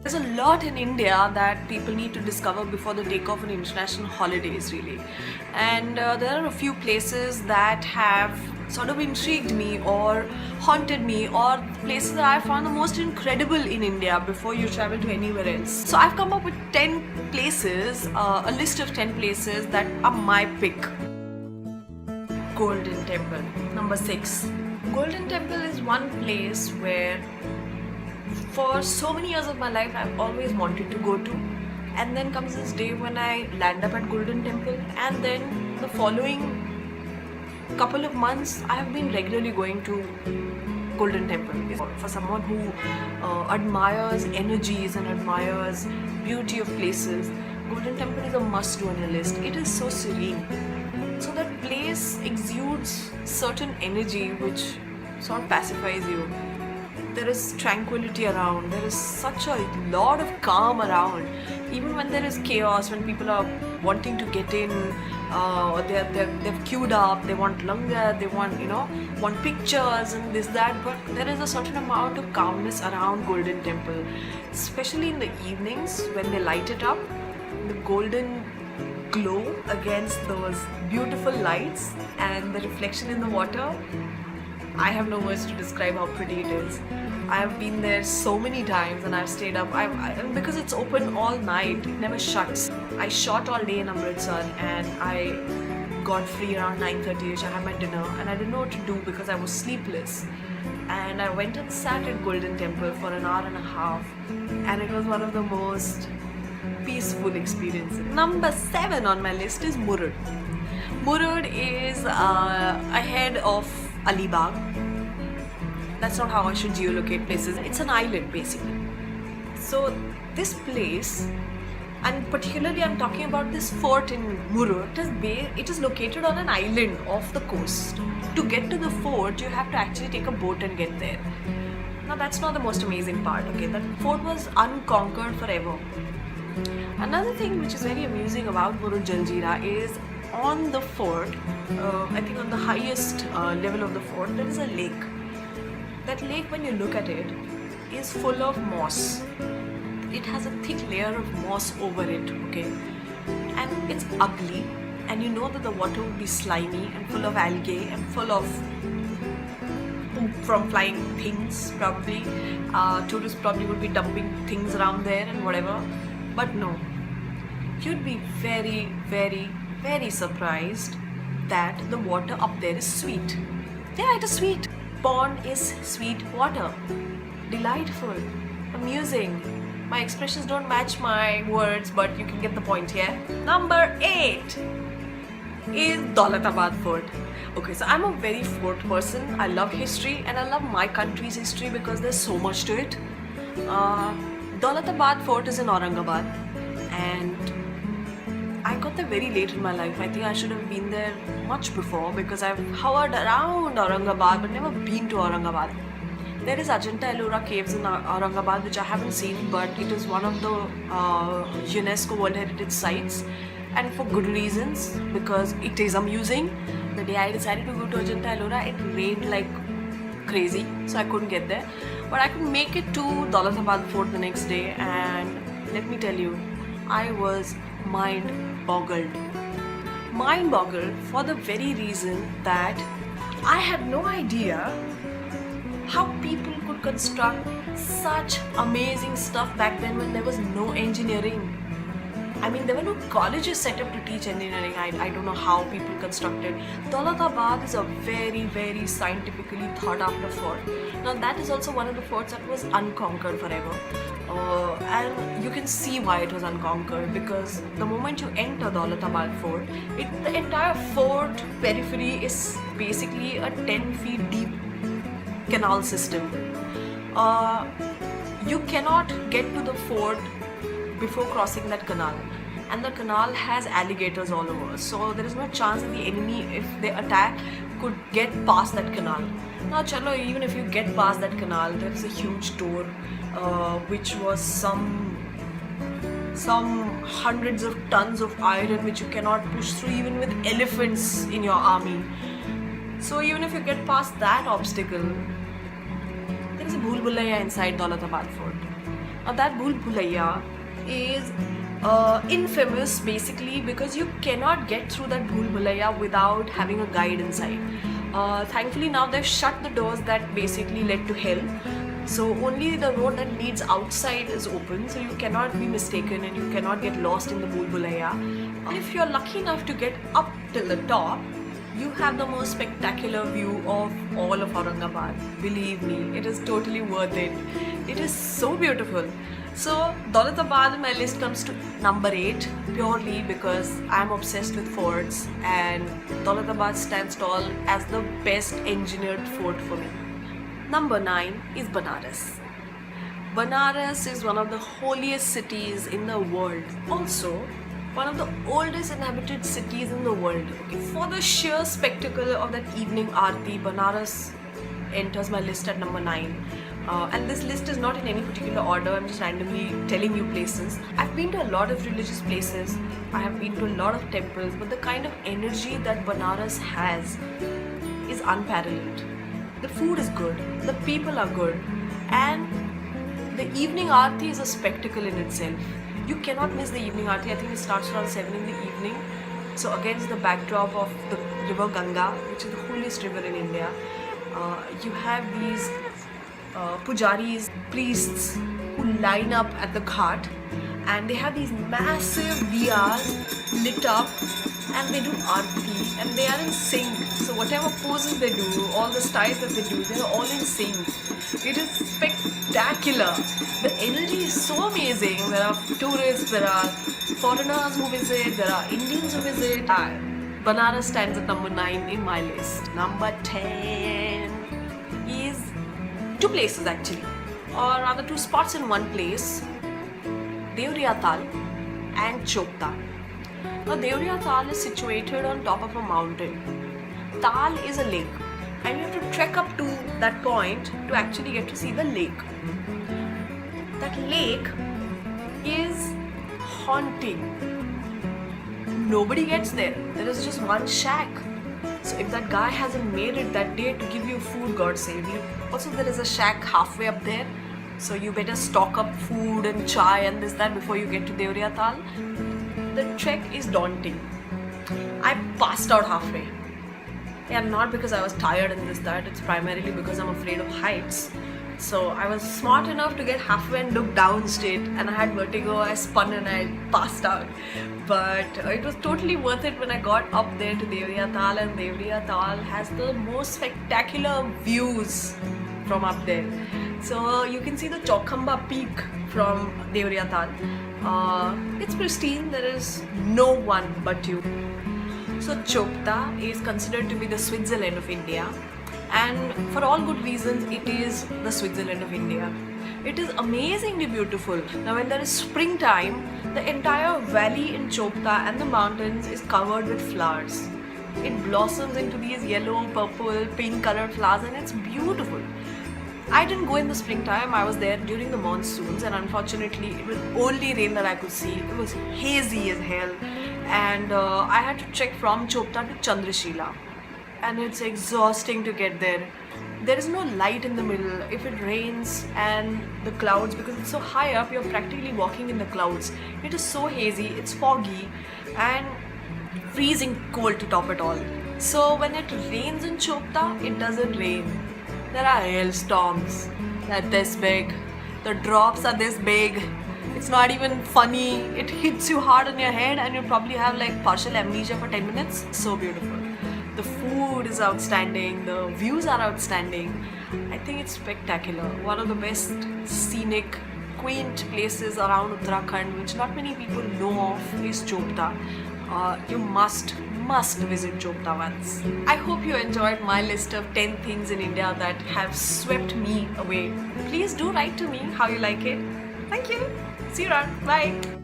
There's a lot in India that people need to discover before they take off on international holidays, really. And there are a few places that have sort of intrigued me or haunted me, or places that I found the most incredible in India before you travel to anywhere else. So I've come up with 10 places, a list of 10 places that are my pick. Golden Temple, number 6. Golden Temple is one place where for so many years of my life I've always wanted to go to, and then comes this day when I land up at Golden Temple, and then the following couple of months I have been regularly going to Golden Temple. For someone who admires energies and admires beauty of places, Golden Temple is a must-do on your list. It is so serene. So that place exudes certain energy which sort of pacifies you. There is tranquility around, there is such a lot of calm around. Even when there is chaos, when people are wanting to get in, they've queued up, they want langar, they want pictures and this, that, but there is a certain amount of calmness around Golden Temple, especially in the evenings when they light it up, the golden glow against those beautiful lights and the reflection in the water. I have no words to describe how pretty it is. I have been there so many times and I've stayed up. Because it's open all night, it never shuts. I shot all day in Amritsar and I got free around 9:30ish. I had my dinner and I didn't know what to do because I was sleepless. And I went and sat at Golden Temple for an hour and a half, and it was one of the most peaceful experiences. Number 7 on my list is MURUD. MURUD is ahead of Alibag. That's not how I should geolocate places. It's an island basically. So this place, and particularly I'm talking about this fort in MURUD, it is located on an island off the coast. To get to the fort, you have to actually take a boat and get there. Now that's not the most amazing part, okay? That fort was unconquered forever. Another thing which is very amusing about MURUD JANJEERA is on the fort, I think on the highest level of the fort, there is a lake. That lake, when you look at it, is full of moss. It has a thick layer of moss over it, okay? And it's ugly, and you know that the water would be slimy and full of algae and full of poop from flying things, probably. Tourists probably would be dumping things around there and whatever. But no, you'd be very, very, very surprised that the water up there is sweet. Yeah, it is sweet. Pond is sweet water. Delightful. Amusing. My expressions don't match my words, but you can get the point here. Number 8 is Daulatabad Fort. Okay, so I'm a very fort person. I love history and I love my country's history because there's so much to it. Daulatabad Fort is in Aurangabad, and I got there very late in my life. I think I should have been there much before because I've hovered around Aurangabad but never been to Aurangabad. There is Ajanta-Ellora caves in Aurangabad which I haven't seen, but it is one of the UNESCO World Heritage Sites, and for good reasons, because it is amusing. The day I decided to go to Ajanta-Ellora, it rained like crazy, so I couldn't get there. But I could make it to Daulatabad Fort the next day, and let me tell you, I was mind-boggled for the very reason that I had no idea how people could construct such amazing stuff back then when there was no engineering. I mean, there were no colleges set up to teach engineering. I don't know how people constructed. Daulatabad is a very, very scientifically thought after fort. Now that is also one of the forts that was unconquered forever. And you can see why it was unconquered, because the moment you enter Daulatabad fort, the entire fort periphery is basically a 10 feet deep canal system. You cannot get to the fort before crossing that canal, and the canal has alligators all over, so there is no chance that the enemy, if they attack, could get past that canal. Now chalo, even if you get past that canal, there is a huge door which was some hundreds of tons of iron which you cannot push through even with elephants in your army. So even if you get past that obstacle, there is a Bhool Bhulaiya inside Daulatabad Fort. Now that Bhool Bhulaiya is infamous basically because you cannot get through that Bhool Bhulaiya without having a guide inside. Thankfully now they've shut the doors that basically led to hell. So only the road that leads outside is open, so you cannot be mistaken and you cannot get lost in the Bhool Bhulaiya. And if you're lucky enough to get up till the top, you have the most spectacular view of all of Aurangabad. Believe me, it is totally worth it. It is so beautiful. So Daulatabad in my list comes to number 8 purely because I'm obsessed with forts and Daulatabad stands tall as the best engineered fort for me. Number 9 is Benaras. Benaras is one of the holiest cities in the world. Also, one of the oldest inhabited cities in the world. Okay. For the sheer spectacle of that evening aarti, Benaras enters my list at number 9. And this list is not in any particular order, I'm just randomly telling you places. I've been to a lot of religious places, I have been to a lot of temples, but the kind of energy that Benaras has is unparalleled. The food is good, the people are good, and the evening aarti is a spectacle in itself. You cannot miss the evening aarti. I think it starts around 7 in the evening. So against the backdrop of the river Ganga, which is the holiest river in India, you have these pujaris, priests who line up at the ghat, and they have these massive diyas lit up and they do aarti and they are in sync. So whatever poses they do, all the styles that they do, they're all in sync. It is spectacular. The energy is so amazing. There are tourists, there are foreigners who visit, there are Indians who visit. Benaras stands at number 9 in my list. Number 10 is 2 places actually, or rather 2 spots in one place, Devriya Tal and Chopta. Now Devriya Tal is situated on top of a mountain. Tal is a lake and you have to trek up to that point to actually get to see the lake. That lake is haunting. Nobody gets there. There is just one shack. So if that guy hasn't made it that day to give you food, God save you. Also there is a shack halfway up there, so you better stock up food and chai and this that before you get to Devriya Tal. The trek is daunting. I passed out halfway. Yeah, not because I was tired and this that, it's primarily because I'm afraid of heights. So I was smart enough to get halfway and look down straight, and I had vertigo, I spun and I passed out. But it was totally worth it when I got up there to Devriya Tal, and Devriya Tal has the most spectacular views from up there. So you can see the Chaukhamba peak from Devriya Tal. It's pristine, there is no one but you. So Chopta is considered to be the Switzerland of India, and for all good reasons it is the Switzerland of India. It is amazingly beautiful. Now when there is springtime, the entire valley in Chopta and the mountains is covered with flowers. It blossoms into these yellow, purple, pink colored flowers and it's beautiful. I didn't go in the springtime, I was there during the monsoons, and unfortunately it was only rain that I could see. It was hazy as hell, and I had to trek from Chopta to Chandrashila, and it's exhausting to get there. There is no light in the middle. If it rains and the clouds, because it's so high up, you're practically walking in the clouds. It is so hazy, it's foggy and freezing cold to top it all. So when it rains in Chopta, it doesn't rain. There are hailstorms. They're this big. The drops are this big. It's not even funny. It hits you hard on your head and you probably have like partial amnesia for 10 minutes. So beautiful. The food is outstanding. The views are outstanding. I think it's spectacular. One of the best scenic, quaint places around Uttarakhand, which not many people know of, is Chopta. You must visit Chopta once. I hope you enjoyed my list of 10 things in India that have swept me away. Please do write to me how you like it. Thank you. See you around. Bye.